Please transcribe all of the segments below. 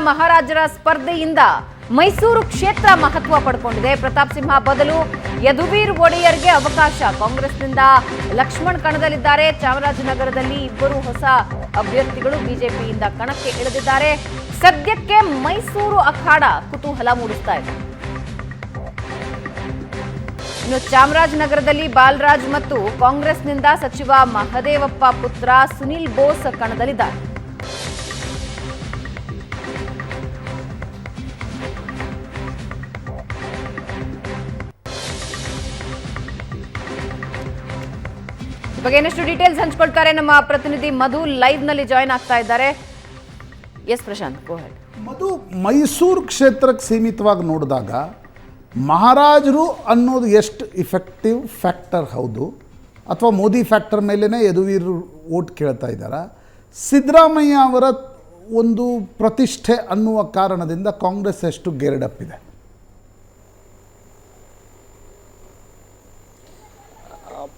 ಮಹಾರಾಜರ ಸ್ಪರ್ಧೆಯಿಂದ ಮೈಸೂರು ಕ್ಷೇತ್ರ ಮಹತ್ವ ಪಡ್ಕೊಂಡಿದೆ. ಪ್ರತಾಪ್ ಸಿಂಹ ಬದಲು ಯದುವೀರ್ ಒಡೆಯರ್ಗೆ ಅವಕಾಶ. ಕಾಂಗ್ರೆಸ್ನಿಂದ ಲಕ್ಷ್ಮಣ್ ಕಣದಲ್ಲಿದ್ದಾರೆ. ಚಾಮರಾಜನಗರದಲ್ಲಿ ಇಬ್ಬರು ಹೊಸ ಅಭ್ಯರ್ಥಿಗಳು ಬಿಜೆಪಿಯಿಂದ ಕಣಕ್ಕೆ ಇಳಿದಿದ್ದಾರೆ. ಸದ್ಯಕ್ಕೆ ಮೈಸೂರು ಅಖಾಡ ಕುತೂಹಲ ಮೂಡಿಸ್ತಾ ಇದೆ. ಇನ್ನು ಚಾಮರಾಜನಗರದಲ್ಲಿ ಬಾಲರಾಜ್ ಮತ್ತು ಕಾಂಗ್ರೆಸ್ನಿಂದ ಸಚಿವ ಮಹದೇವಪ್ಪ ಪುತ್ರ ಸುನಿಲ್ ಬೋಸ್ ಕಣದಲ್ಲಿದ್ದಾರೆ. ಈ ಬಗ್ಗೆ ಇನ್ನಷ್ಟು ಡೀಟೇಲ್ಸ್ ಹಂಚ್ಕೊಳ್ತಾರೆ ನಮ್ಮ ಪ್ರತಿನಿಧಿ ಮಧು. ಲೈವ್ ನಲ್ಲಿ ಜಾಯಿನ್ ಆಗ್ತಾ ಇದ್ದಾರೆ. ಎಸ್ ಪ್ರಶಾಂತ್, ಗೋ ಹೆಡ್. ಮಧು, ಮೈಸೂರು ಕ್ಷೇತ್ರಕ್ಕೆ ಸೀಮಿತವಾಗಿ ನೋಡಿದಾಗ ಮಹಾರಾಜರು ಅನ್ನೋದು ಎಷ್ಟು ಇಫೆಕ್ಟಿವ್ ಫ್ಯಾಕ್ಟರ್ ಹೌದು, ಅಥವಾ ಮೋದಿ ಫ್ಯಾಕ್ಟರ್ ಮೇಲೇ ಯದುವೀರ್ ಓಟ್ ಕೇಳ್ತಾ ಇದ್ದಾರಾ? ಸಿದ್ದರಾಮಯ್ಯ ಅವರ ಒಂದು ಪ್ರತಿಷ್ಠೆ ಅನ್ನುವ ಕಾರಣದಿಂದ ಕಾಂಗ್ರೆಸ್ ಎಷ್ಟು ಗೇರ್ಡಪ್ ಇದೆ?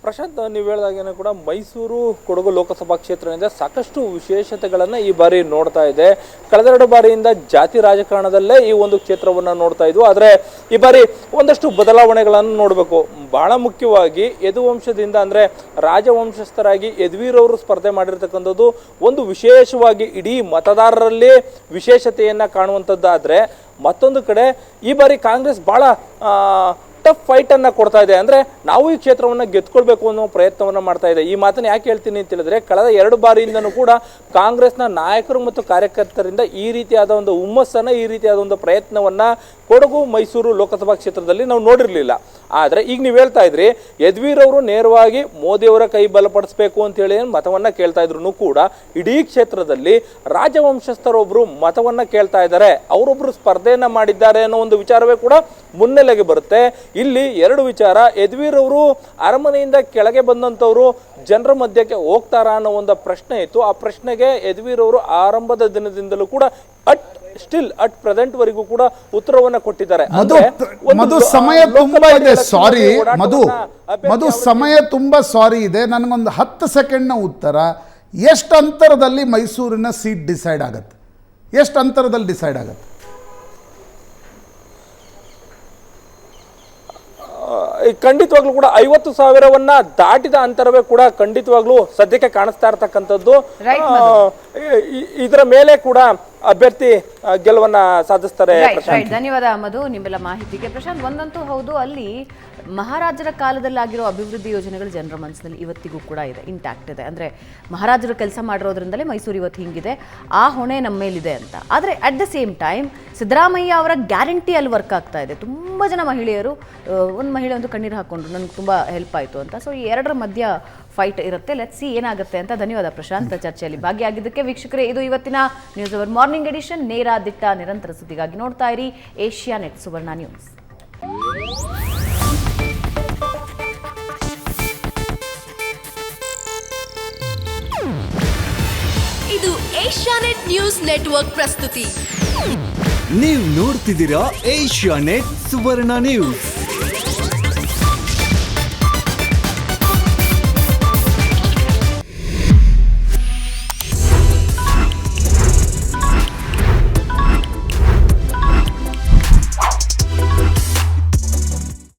ಪ್ರಶಾಂತ್, ನೀವು ಹೇಳಿದಾಗೇನೆ ಕೂಡ ಮೈಸೂರು ಕೊಡಗು ಲೋಕಸಭಾ ಕ್ಷೇತ್ರದಿಂದ ಸಾಕಷ್ಟು ವಿಶೇಷತೆಗಳನ್ನು ಈ ಬಾರಿ ನೋಡ್ತಾ ಇದೆ. ಕಳೆದೆರಡು ಬಾರಿಯಿಂದ ಜಾತಿ ರಾಜಕಾರಣದಲ್ಲೇ ಈ ಒಂದು ಕ್ಷೇತ್ರವನ್ನು ನೋಡ್ತಾ ಇದ್ವು. ಆದರೆ ಈ ಬಾರಿ ಒಂದಷ್ಟು ಬದಲಾವಣೆಗಳನ್ನು ನೋಡಬೇಕು. ಬಹಳ ಮುಖ್ಯವಾಗಿ ಯದುವಂಶದಿಂದ ಅಂದರೆ ರಾಜವಂಶಸ್ಥರಾಗಿ ಯದುವೀರವರು ಸ್ಪರ್ಧೆ ಮಾಡಿರ್ತಕ್ಕಂಥದ್ದು ಒಂದು ವಿಶೇಷವಾಗಿ ಇಡೀ ಮತದಾರರಲ್ಲಿ ವಿಶೇಷತೆಯನ್ನು ಕಾಣುವಂಥದ್ದಾದರೆ, ಮತ್ತೊಂದು ಕಡೆ ಈ ಬಾರಿ ಕಾಂಗ್ರೆಸ್ ಬಹಳ ಟಫ್ ಫೈಟನ್ನು ಕೊಡ್ತಾ ಇದೆ. ಅಂದರೆ ನಾವು ಈ ಕ್ಷೇತ್ರವನ್ನು ಗೆದ್ಕೊಳ್ಬೇಕು ಅನ್ನೋ ಪ್ರಯತ್ನವನ್ನು ಮಾಡ್ತಾ ಇದೆ. ಈ ಮಾತನ್ನು ಯಾಕೆ ಹೇಳ್ತೀನಿ ಅಂತ ಹೇಳಿದ್ರೆ, ಕಳೆದ 2 ಬಾರಿಯಿಂದನೂ ಕೂಡ ಕಾಂಗ್ರೆಸ್ನ ನಾಯಕರು ಮತ್ತು ಕಾರ್ಯಕರ್ತರಿಂದ ಈ ರೀತಿಯಾದ ಒಂದು ಹುಮ್ಮಸ್ಸನ್ನು, ಈ ರೀತಿಯಾದ ಒಂದು ಪ್ರಯತ್ನವನ್ನು ಕೊಡಗು ಮೈಸೂರು ಲೋಕಸಭಾ ಕ್ಷೇತ್ರದಲ್ಲಿ ನಾವು ನೋಡಿರಲಿಲ್ಲ. ಆದರೆ ಈಗ ನೀವು ಹೇಳ್ತಾ ಇದ್ರಿ, ಯದುವೀರ್ ಅವರು ನೇರವಾಗಿ ಮೋದಿಯವರ ಕೈ ಬಲಪಡಿಸಬೇಕು ಅಂತ ಹೇಳಿ ಮತವನ್ನು ಕೇಳ್ತಾ ಇದ್ರು ಕೂಡ ಇಡೀ ಕ್ಷೇತ್ರದಲ್ಲಿ ರಾಜವಂಶಸ್ಥರೊಬ್ಬರು ಮತವನ್ನು ಕೇಳ್ತಾ ಇದ್ದಾರೆ, ಅವರೊಬ್ಬರು ಸ್ಪರ್ಧೆಯನ್ನು ಮಾಡಿದ್ದಾರೆ ಅನ್ನೋ ಒಂದು ವಿಚಾರವೇ ಕೂಡ ಮುನ್ನೆಲೆಗೆ ಬರುತ್ತೆ. ಇಲ್ಲಿ 2 ವಿಚಾರ. ಯದುವೀರ್ ಅವರು ಅರಮನೆಯಿಂದ ಕೆಳಗೆ ಬಂದಂಥವ್ರು ಜನರ ಮಧ್ಯಕ್ಕೆ ಹೋಗ್ತಾರಾ ಅನ್ನೋ ಒಂದು ಪ್ರಶ್ನೆ ಇತ್ತು. ಆ ಪ್ರಶ್ನೆಗೆ ಯದುವೀರ್ ಅವರು ಆರಂಭದ ದಿನದಿಂದಲೂ ಕೂಡ ಅಟ್ ಪ್ರೆಸೆಂಟ್ ವರೆಗೂ ಕೂಡ ಉತ್ತರವನ್ನ ಕೊಟ್ಟಿದ್ದಾರೆ. ಮಧು, ಸಮಯ ತುಂಬಾ ಇದೆ, ಸಾರಿ ಮಧು, ಸಮಯ ತುಂಬಾ ಸಾರಿ ಇದೆ. ನನಗೊಂದು 10 ಸೆಕೆಂಡ್ನ ಉತ್ತರ. ಎಷ್ಟು ಅಂತರದಲ್ಲಿ ಮೈಸೂರಿನ ಸೀಟ್ ಡಿಸೈಡ್ ಆಗತ್ತೆ? ಎಷ್ಟು ಅಂತರದಲ್ಲಿ ಡಿಸೈಡ್ ಆಗತ್ತೆ? ಖಂಡಿತವಾಗ್ಲೂ ಕೂಡ 50,000ವನ್ನ ದಾಟಿದ ಅಂತರವೇ ಕೂಡ ಖಂಡಿತವಾಗ್ಲೂ ಸದ್ಯಕ್ಕೆ ಕಾಣಿಸ್ತಾ ಇರ್ತಕ್ಕಂಥದ್ದು. ಇದರ ಮೇಲೆ ಕೂಡ ಅಭ್ಯರ್ಥಿ ಗೆಲುವನ್ನ ಸಾಧಿಸ್ತಾರೆ. ಧನ್ಯವಾದ ಮಧು ನಿಮ್ಮೆಲ್ಲ ಮಾಹಿತಿಗೆ. ಪ್ರಶಾಂತ್, ಒಂದಂತೂ ಹೌದು, ಅಲ್ಲಿ ಮಹಾರಾಜರ ಕಾಲದಲ್ಲಾಗಿರೋ ಅಭಿವೃದ್ಧಿ ಯೋಜನೆಗಳು ಜನರ ಮನಸ್ಸಿನಲ್ಲಿ ಇವತ್ತಿಗೂ ಕೂಡ ಇದೆ, ಇಂಟ್ಯಾಕ್ಟ್ ಇದೆ. ಅಂದರೆ ಮಹಾರಾಜರು ಕೆಲಸ ಮಾಡಿರೋದ್ರಿಂದಲೇ ಮೈಸೂರು ಇವತ್ತು ಹಿಂಗಿದೆ, ಆ ಹೊಣೆ ನಮ್ಮ ಮೇಲಿದೆ ಅಂತ. ಆದರೆ at the same time Siddaramaiah ಅವರ ಗ್ಯಾರಂಟಿ ಅಲ್ಲಿ ವರ್ಕ್ ಆಗ್ತಾ ಇದೆ. ತುಂಬ ಜನ ಮಹಿಳೆಯರು, ಒಂದು ಮಹಿಳೆ ಒಂದು ಕಣ್ಣೀರು ಹಾಕ್ಕೊಂಡ್ರು, ನನಗೆ ತುಂಬ ಹೆಲ್ಪ್ ಆಯಿತು ಅಂತ. ಸೊ ಈ 2ರ ಮಧ್ಯ ಫೈಟ್ ಇರುತ್ತೆ. ಲೆಟ್ಸ್ ಸಿ ಏನಾಗುತ್ತೆ ಅಂತ. ಧನ್ಯವಾದ ಪ್ರಶಾಂತ್ ಚರ್ಚೆಯಲ್ಲಿ ಭಾಗಿಯಾಗಿದ್ದಕ್ಕೆ. ವೀಕ್ಷಕರೇ, ಇದು ಇವತ್ತಿನ ನ್ಯೂಸ್ ಅವರ್ ಮಾರ್ನಿಂಗ್ ಎಡಿಷನ್. ನೇರ ದಿಟ್ಟ ನಿರಂತರ ಸುದ್ದಿಗಾಗಿ ನೋಡ್ತಾ ಇರಿ ಏಷ್ಯಾನೆಟ್ ಸುವರ್ಣ ನ್ಯೂಸ್. ಇದು ಏಷ್ಯಾನೆಟ್ ನ್ಯೂಸ್ ನೆಟ್ವರ್ಕ್ ಪ್ರಸ್ತುತಿ. ನೀವು ನೋಡ್ತಿದ್ದೀರಾ ಏಷ್ಯಾನೆಟ್ ಸುವರ್ಣ ನ್ಯೂಸ್.